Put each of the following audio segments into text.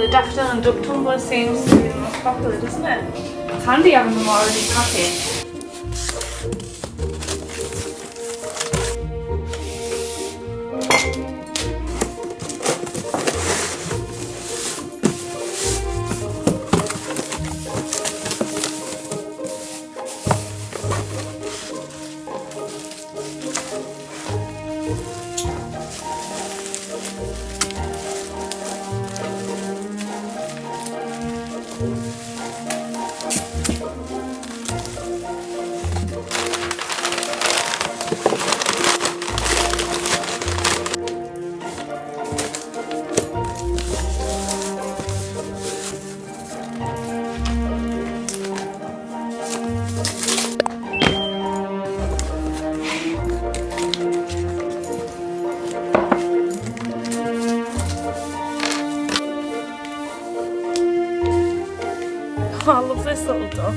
the daffodil and duck tumbler seems to be the most popular, doesn't it? It's handy having them already packaged. Oh, I love this little duck.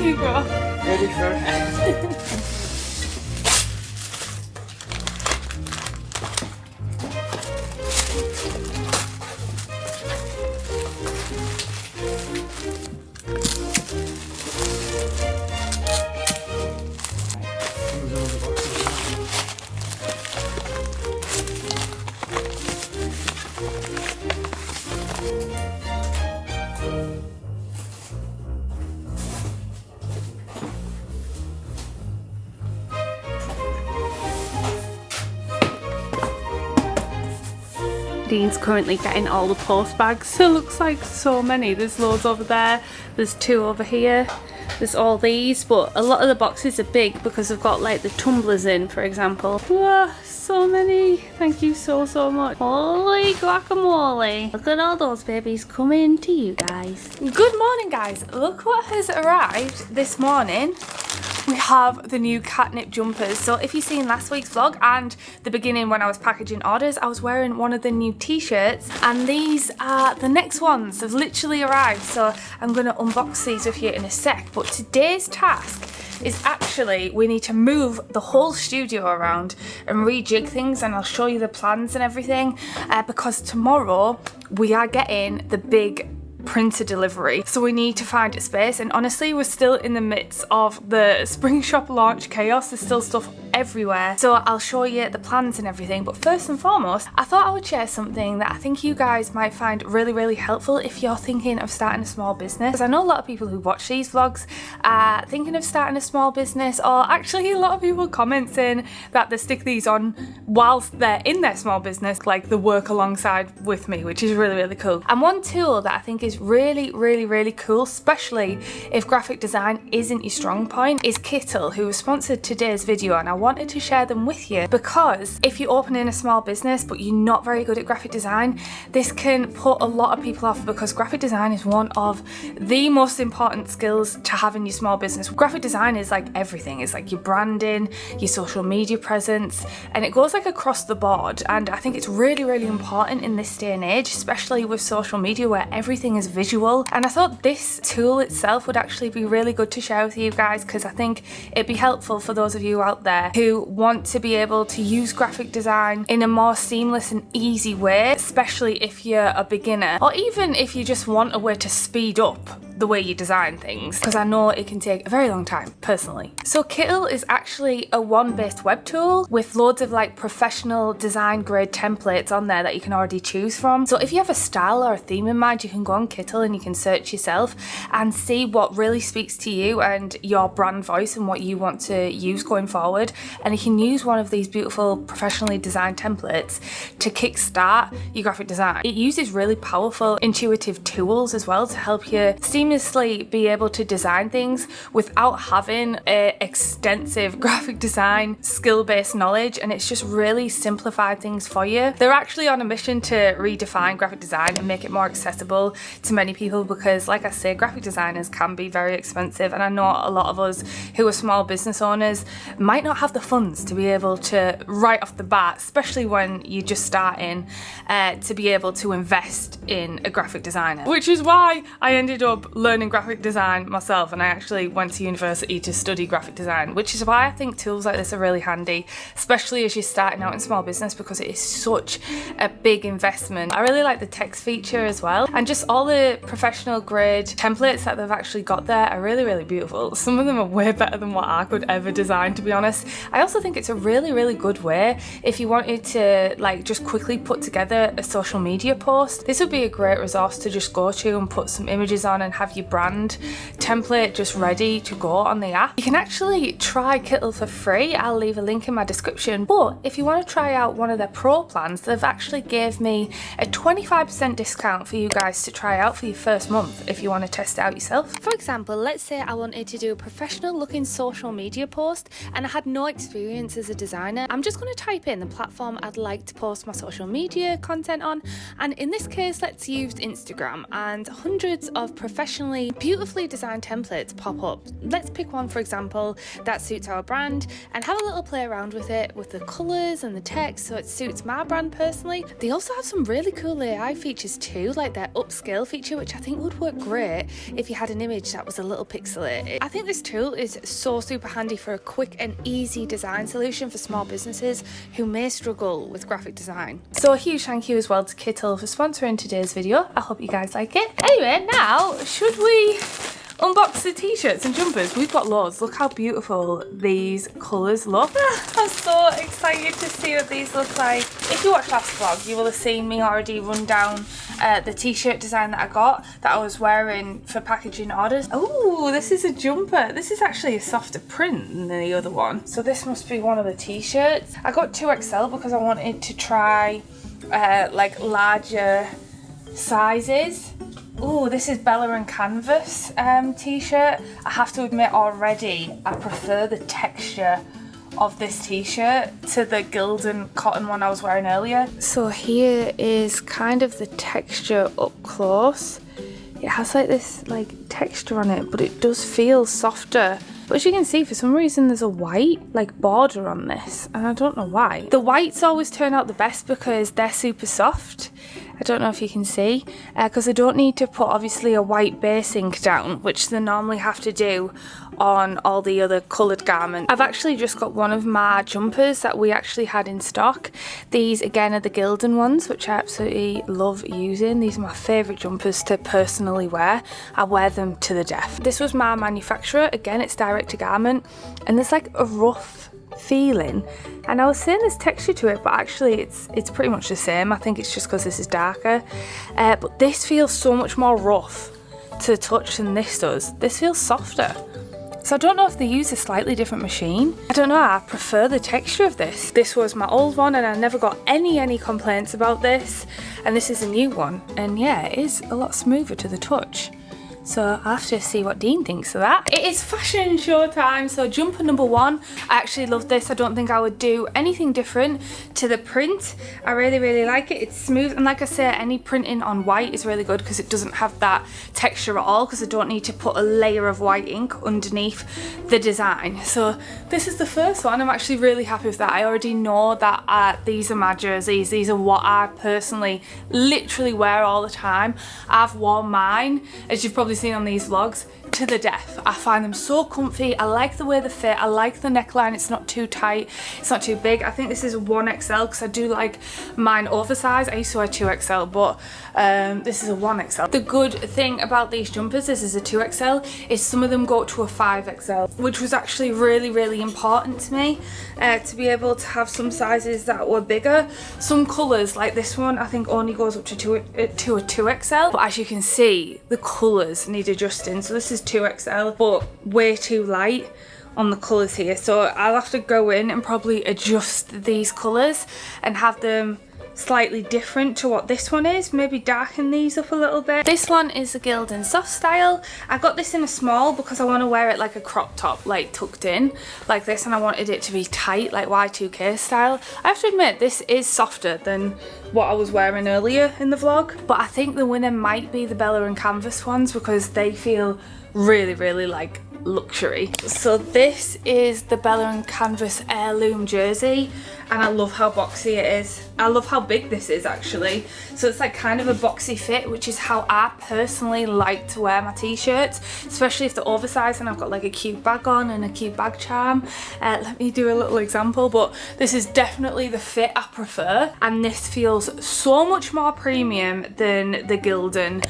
You go. Ready first. Dean's currently getting all the post bags. It looks like so many. There's loads over there, there's 2 over here, there's all these, but a lot of the boxes are big because they've got like the tumblers in, for example. Whoa, so many. Thank you so much. Holy guacamole. Look at all those babies coming to you guys. Good morning guys. Look what has arrived this morning. we have the new Katnipp jumpers. So if you've seen last week's vlog and the beginning when I was packaging orders, I was wearing one of the new t-shirts, and these are the next ones. They've literally arrived, so I'm going to unbox these with you in a sec. But today's task is actually we need to move the whole studio around and rejig things, and I'll show you the plans and everything because tomorrow we are getting the big printer delivery, so we need to find a space. And honestly, we're still in the midst of the spring shop launch chaos. There's still stuff everywhere, so I'll show you the plans and everything. But first and foremost, I thought I would share something that I think you guys might find really helpful if you're thinking of starting a small business, because I know a lot of people who watch these vlogs are thinking of starting a small business, or actually a lot of people comment saying that they stick these on whilst they're in their small business, like the work alongside with me, which is really cool. And one tool that I think is really cool, especially if graphic design isn't your strong point, is Kittle, who has sponsored today's video, and I wanted to share them with you because if you're opening a small business but you're not very good at graphic design, this can put a lot of people off, because graphic design is one of the most important skills to have in your small business. Graphic design is like everything. It's like your branding, your social media presence, and it goes like across the board. And I think it's really important in this day and age, especially with social media where everything is visual. And I thought this tool itself would actually be really good to share with you guys, because I think it'd be helpful for those of you out there who want to be able to use graphic design in a more seamless and easy way, especially if you're a beginner, or even if you just want a way to speed up the way you design things, because I know it can take a very long time personally. So Kittle is actually a one-based web tool with loads of like professional design grade templates on there that you can already choose from. So if you have a style or a theme in mind, you can go on Kittle and you can search yourself and see what really speaks to you and your brand voice and what you want to use going forward. And you can use one of these beautiful professionally designed templates to kickstart your graphic design. It uses really powerful intuitive tools as well to help you seamlessly be able to design things without having a extensive graphic design skill-based knowledge, and it's just really simplified things for you. They're actually on a mission to redefine graphic design and make it more accessible to many people, because like I say, graphic designers can be very expensive, and I know a lot of us who are small business owners might not have the funds to be able to right off the bat, especially when you're just starting, to be able to invest in a graphic designer, which is why I ended up learning graphic design myself, and I actually went to university to study graphic design, which is why I think tools like this are really handy, especially as you're starting out in small business, because it is such a big investment. I really like the text feature as well, and just all the professional grade templates that they've actually got there are really beautiful. Some of them are way better than what I could ever design, to be honest. I also think it's a really good way if you wanted to like just quickly put together a social media post. This would be a great resource to just go to and put some images on and have your brand template just ready to go on the app. You can actually try Kittle for free. I'll leave a link in my description, but if you want to try out one of their pro plans, they've actually gave me a 25% discount for you guys to try out for your first month if you want to test it out yourself. For example, let's say I wanted to do a professional looking social media post and I had no experience as a designer. I'm just going to type in the platform I'd like to post my social media content on, and in this case let's use Instagram, and hundreds of professionally beautifully designed templates pop up. Let's pick one, for example, that suits our brand and have a little play around with it, with the colours and the text so it suits my brand personally. They also have some really cool AI features too, like their upscale feature, which I think would work great if you had an image that was a little pixelated. I think this tool is so super handy for a quick and easy design solution for small businesses who may struggle with graphic design. So a huge thank you as well to Kittle for sponsoring today's video. I hope you guys like it. Anyway, now should we unbox the t-shirts and jumpers? We've got loads. Look how beautiful these colours look. I'm so excited to see what these look like. If you watched last vlog, you will have seen me already run down the t-shirt design that I got, that I was wearing for packaging orders. Oh, this is a jumper. This is actually a softer print than the other one. So this must be one of the t-shirts. I got 2XL because I wanted to try like larger sizes. Oh, this is Bella and Canvas t-shirt. I have to admit already, I prefer the texture of this t-shirt to the Gildan cotton one I was wearing earlier. So here is kind of the texture up close. It has like this like texture on it, but it does feel softer But as you can see, for some reason there's a white like border on this, and I don't know why. The whites always turn out the best because they're super soft. I don't know if you can see, because I don't need to put obviously a white base ink down, which they normally have to do on all the other coloured garments. I've actually just got one of my jumpers that we actually had in stock. These again are the Gildan ones, which I absolutely love using. These are my favourite jumpers to personally wear. I wear them to the death. This was my manufacturer. Again, it's direct to garment, and there's like a rough feeling, and I was saying there's texture to it, but actually it's pretty much the same. I think it's just because this is darker, but this feels so much more rough to the touch than this does. This feels softer. So I don't know if they use a slightly different machine. I don't know, I prefer the texture of this. This was my old one and I never got any complaints about this. And this is a new one. And yeah, it is a lot smoother to the touch. So I'll have to see what Dean thinks of that. It is fashion show time, so jumper number 1. I actually love this. I don't think I would do anything different to the print. I really like it. It's smooth, and like I say, any printing on white is really good because it doesn't have that texture at all, because I don't need to put a layer of white ink underneath the design. So this is the first one. I'm actually really happy with that. I already know that these are my jerseys. These are what I personally literally wear all the time. I've worn mine, as you've probably seen on these vlogs, to the death. I find them so comfy. I like the way they fit. I like the neckline. It's not too tight. It's not too big. I think this is a 1XL because I do like mine oversized. I used to wear 2XL, but this is a 1XL. The good thing about these jumpers, this is a 2XL, is some of them go up to a 5XL, which was actually really important to me, to be able to have some sizes that were bigger. Some colours, like this one, I think only goes up to a 2XL, but as you can see, the colours need adjusting. So this is 2XL, but way too light on the colours here. So I'll have to go in and probably adjust these colours and have them slightly different to what this one is. Maybe darken these up a little bit. This one is the Gildan soft style. I got this in a small because I want to wear it like a crop top, like tucked in like this, and I wanted it to be tight, like Y2K style. I have to admit, this is softer than what I was wearing earlier in the vlog, but I think the winner might be the Bella and Canvas ones because they feel really like luxury. So this is the Bella and Canvas heirloom jersey, and I love how boxy it is. I love how big this is actually. So it's like kind of a boxy fit, which is how I personally like to wear my t-shirts, especially if they're oversized and I've got like a cute bag on and a cute bag charm. Let me do a little example, but this is definitely the fit I prefer, and this feels so much more premium than the Gildan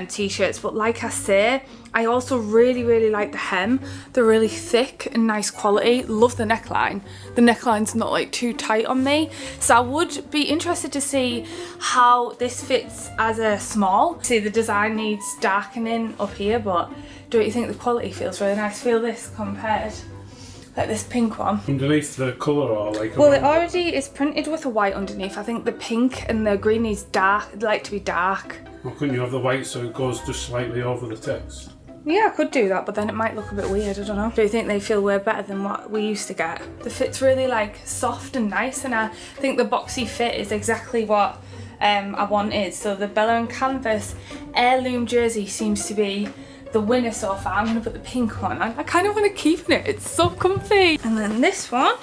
t-shirts. But like I say, I also really like the hem. They're really thick and nice quality. Love the neckline. The neckline's not like too tight on me. So I would be interested to see how this fits as a small. See, the design needs darkening up here, but don't you think the quality feels really nice? Feel this compared, like this pink one. Underneath the colour, or like? Well, it already is printed with a white underneath. I think the pink and the green needs dark. I'd like to be dark. Or couldn't you have the white so it goes just slightly over the text? Yeah, I could do that, but then it might look a bit weird, I don't know. Do you think they feel way better than what we used to get? The fit's really like soft and nice, and I think the boxy fit is exactly what I wanted. So the Bella and Canvas heirloom jersey seems to be the winner so far. I'm gonna put the pink one on. I kind of want to keep it, it's so comfy. And then this one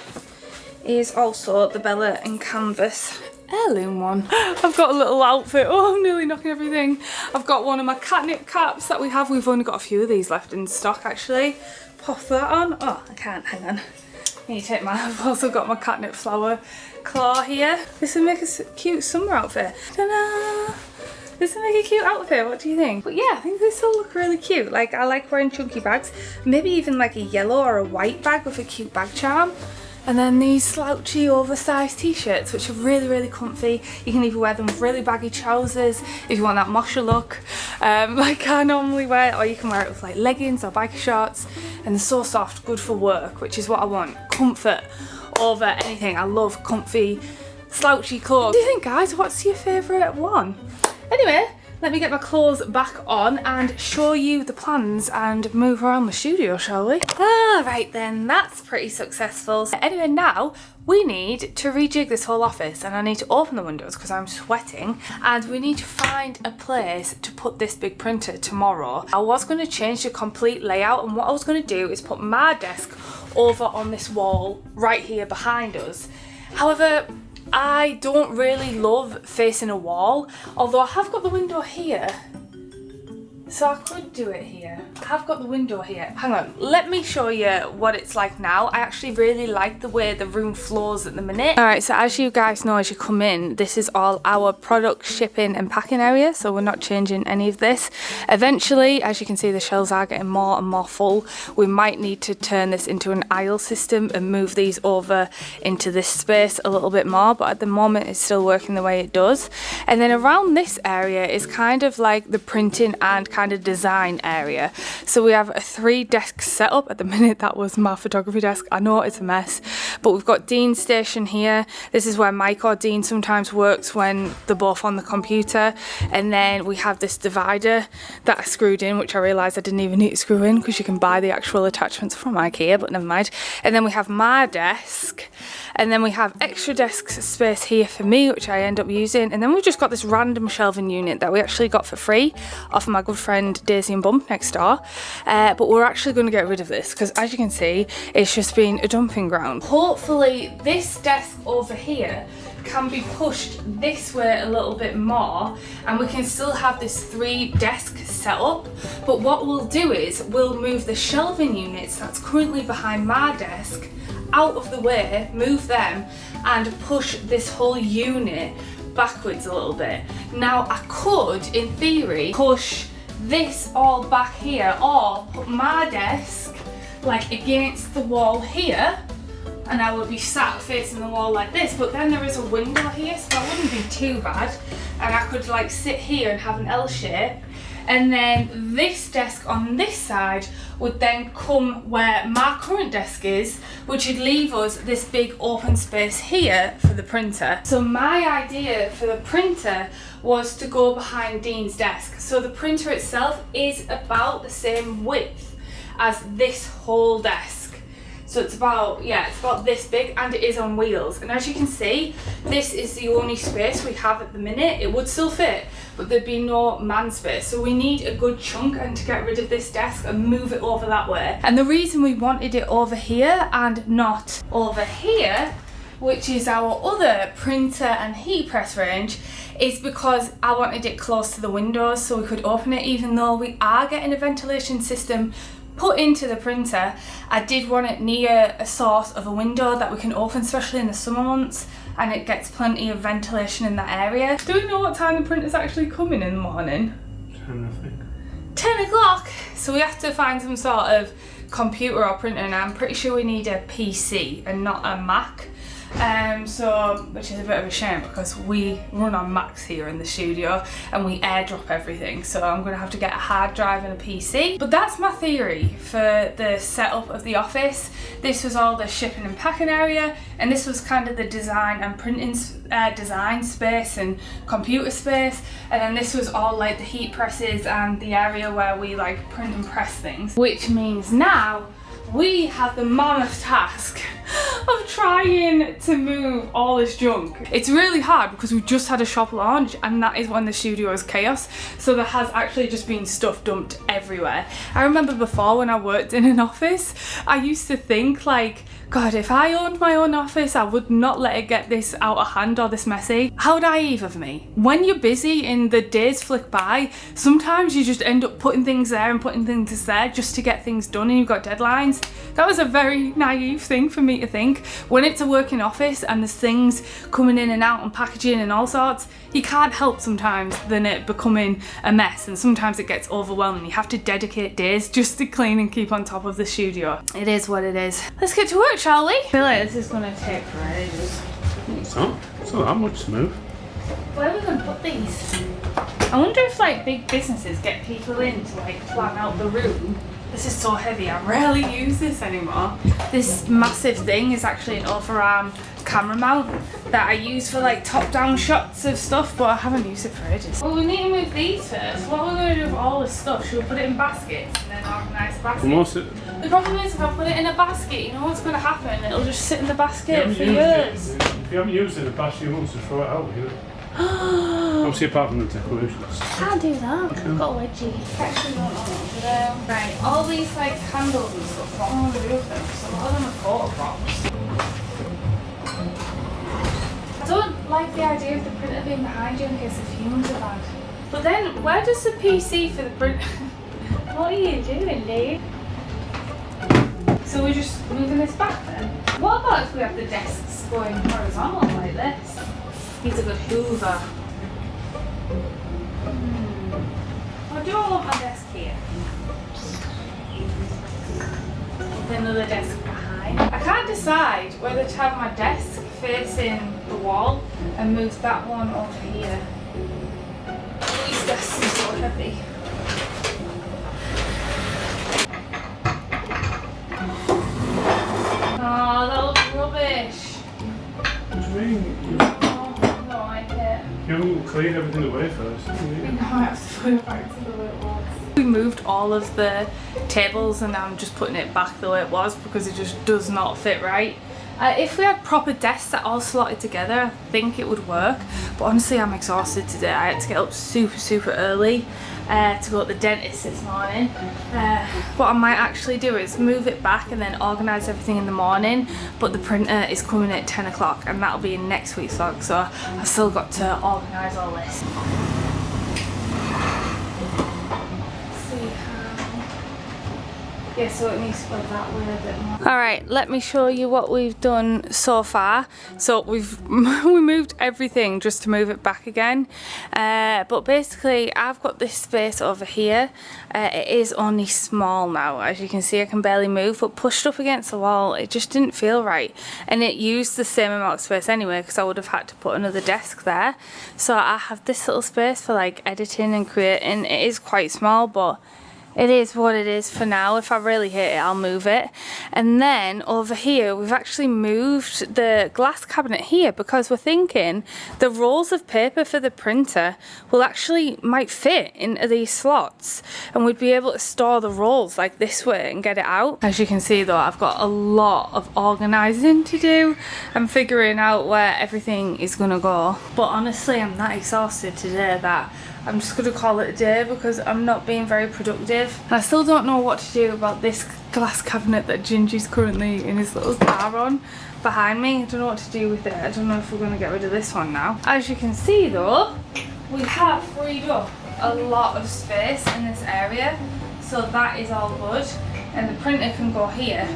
is also the Bella and Canvas heirloom one. I've got a little outfit. Oh, I'm nearly knocking everything. I've got one of my Katnipp caps that we have. We've only got a few of these left in stock actually. Pop that on. Oh, I can't, hang on. I need to take my, I've also got my Katnipp flower claw here. This would make a cute summer outfit. Ta-da! This would make a cute outfit, what do you think? But yeah, I think this will look really cute. Like, I like wearing chunky bags. Maybe even like a yellow or a white bag with a cute bag charm. And then these slouchy oversized t-shirts, which are really comfy. You can either wear them with really baggy trousers if you want that mosher look, like I normally wear, or you can wear it with like leggings or biker shorts. And they're so soft, good for work, which is what I want. Comfort over anything. I love comfy, slouchy clothes. What do you think, guys? What's your favourite one? Anyway, let me get my clothes back on and show you the plans and move around the studio, shall we? Right then, that's pretty successful. Anyway, now we need to rejig this whole office, and I need to open the windows because I'm sweating, and we need to find a place to put this big printer tomorrow. I was going to change the complete layout, and what I was going to do is put my desk over on this wall right here behind us. However, I don't really love facing a wall, although I have got the window here. So I could do it here. I have got the window here. Hang on, let me show you what it's like now. I actually really like the way the room flows at the minute. Alright, so as you guys know, as you come in, this is all our product shipping and packing area, so we're not changing any of this. Eventually, as you can see, the shelves are getting more and more full. We might need to turn this into an aisle system and move these over into this space a little bit more, but at the moment it's still working the way it does. And then around this area is kind of like the printing and kind of design area. So we have a 3 desk setup. At the minute that was my photography desk. I know it's a mess, but we've got Dean's station here. This is where Mike or Dean sometimes works when they're both on the computer. And then we have this divider that I screwed in, which I realised I didn't even need to screw in because you can buy the actual attachments from IKEA, but never mind. And then we have my desk, and then we have extra desk space here for me, which I end up using. And then we've just got this random shelving unit that we actually got for free off of my good friend Daisy and Bump next door. But we're actually going to get rid of this because, as you can see, it's just been a dumping ground. Hopefully this desk over here can be pushed this way a little bit more, and we can still have this 3 desk setup. But what we'll do is we'll move the shelving units that's currently behind my desk out of the way, move them, and push this whole unit backwards a little bit. Now I could, in theory, push this all back here, or put my desk like against the wall here, and I would be sat facing the wall like this, but then there is a window here, so that wouldn't be too bad, and I could like sit here and have an L shape. And then this desk on this side would then come where my current desk is, which would leave us this big open space here for the printer. So my idea for the printer was to go behind Dean's desk. So the printer itself is about the same width as this whole desk. So it's about, yeah, it's about this big, and it is on wheels. And as you can see, this is the only space we have at the minute. It would still fit, but there'd be no man space. So we need a good chunk and to get rid of this desk and move it over that way. And the reason we wanted it over here and not over here, which is our other printer and heat press range, is because I wanted it close to the windows so we could open it. Even though we are getting a ventilation system put into the printer, I did want it near a source of a window that we can open, especially in the summer months, and it gets plenty of ventilation in that area. Do we know what time the printer's actually coming in the morning? 10, I think. 10 o'clock! So we have to find some sort of computer or printer, and I'm pretty sure we need a PC and not a Mac. Which is a bit of a shame because we run on Macs here in the studio and we airdrop everything, so I'm going to have to get a hard drive and a PC. But that's my theory for the setup of the office. This was all the shipping and packing area, and this was kind of the design and printing design space and computer space, and then this was all like the heat presses and the area where we like print and press things, which means now we have the mammoth task of trying to move all this junk. It's really hard because we've just had a shop launch, and that is when the studio is chaos, so there has actually just been stuff dumped everywhere. I remember before when I worked in an office, I used to think like, God, if I owned my own office, I would not let it get this out of hand or this messy. How naive of me. When you're busy and the days flick by, sometimes you just end up putting things there and putting things there just to get things done, and you've got deadlines. That was a very naive thing for me to think. When it's a working office and there's things coming in and out and packaging and all sorts, you can't help sometimes than it becoming a mess, and sometimes it gets overwhelming. You have to dedicate days just to clean and keep on top of the studio. It is what it is. Let's get to work, shall we? I feel like this is gonna take for ages. It's not that much to move. Where are we gonna put these? I wonder if like big businesses get people in to like plan out the room. This is so heavy, I rarely use this anymore. This massive thing is actually an overarm camera mount that I use for like top-down shots of stuff, but I haven't used it for ages. Well, we need to move these first. What are we going to do with all this stuff? Should we put it in baskets and then organise the baskets? The problem is if I put it in a basket, you know what's going to happen? It'll just sit in the basket for years. If you haven't used it in the past few months, to throw it out, you know. Obviously apart from the decorations. Can't do that. Okay. Got a wedgie. Actually don't know what to do. Right, all these like candles and stuff, what am I going to do with them? So a lot of them are photographs. I don't like the idea of the printer being behind you in case the fumes are bad. But then, where does the PC for the printer... What are you doing, Dave? So we're just moving this back then? What about if we have the desks going horizontal like this? Needs a good hoover. Or do I want my desk here? With another desk behind. I can't decide whether to have my desk facing the wall and move that one over here. These desks are so heavy. Oh, that looks rubbish. What do you mean? You haven't cleared everything away first. No, I have to put it back to the way it was. We moved all of the tables and now I'm just putting it back the way it was because it just does not fit right. If we had proper desks that all slotted together, I think it would work. But honestly, I'm exhausted today. I had to get up super early to go to the dentist this morning. What I might actually do is move it back and then organise everything in the morning. But the printer is coming at 10 o'clock and that'll be in next week's vlog. So I've still got to organise all this. Yeah, so it needs to go that way a bit more. Alright, let me show you what we've done so far. So we moved everything just to move it back again. But basically, I've got this space over here. It is only small now. As you can see, I can barely move, but pushed up against the wall, it just didn't feel right. And it used the same amount of space anyway, because I would have had to put another desk there. So I have this little space for like editing and creating. It is quite small, but it is what it is for now. If I really hate it, I'll move it. And then over here, we've actually moved the glass cabinet here because we're thinking the rolls of paper for the printer will actually might fit into these slots and we'd be able to store the rolls like this way and get it out. As you can see though, I've got a lot of organising to do and figuring out where everything is gonna go. But honestly, I'm that exhausted today that I'm just going to call it a day because I'm not being very productive. And I still don't know what to do about this glass cabinet that Gingy's currently in his little car on behind me. I don't know what to do with it. I don't know if we're going to get rid of this one now. As you can see though, we have freed up a lot of space in this area. So that is all good. And the printer can go here.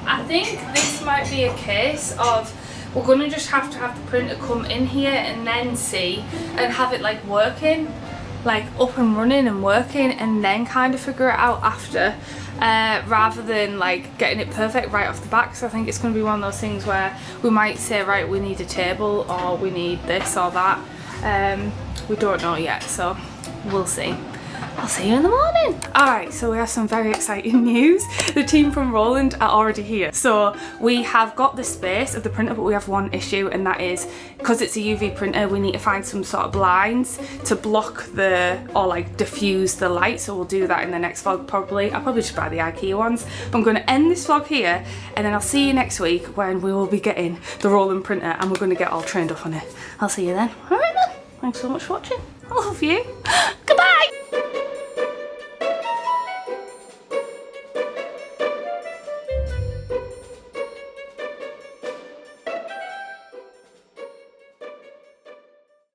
I think this might be a case of we're going to just have to have the printer come in here and then see and have it like working. Like up and running and working and then kind of figure it out after rather than like getting it perfect right off the bat. So I think it's going to be one of those things where we might say, right, we need a table or we need this or that. We don't know yet, so we'll see. I'll see you in the morning. Alright, so we have some very exciting news. The team from Roland are already here. So we have got the space of the printer, but we have one issue, and that is because it's a UV printer, we need to find some sort of blinds to block or like diffuse the light. So we'll do that in the next vlog probably. I'll probably just buy the IKEA ones. But I'm going to end this vlog here and then I'll see you next week when we will be getting the Roland printer and we're going to get all trained up on it. I'll see you then. Alright then. Thanks so much for watching. I love you. Goodbye.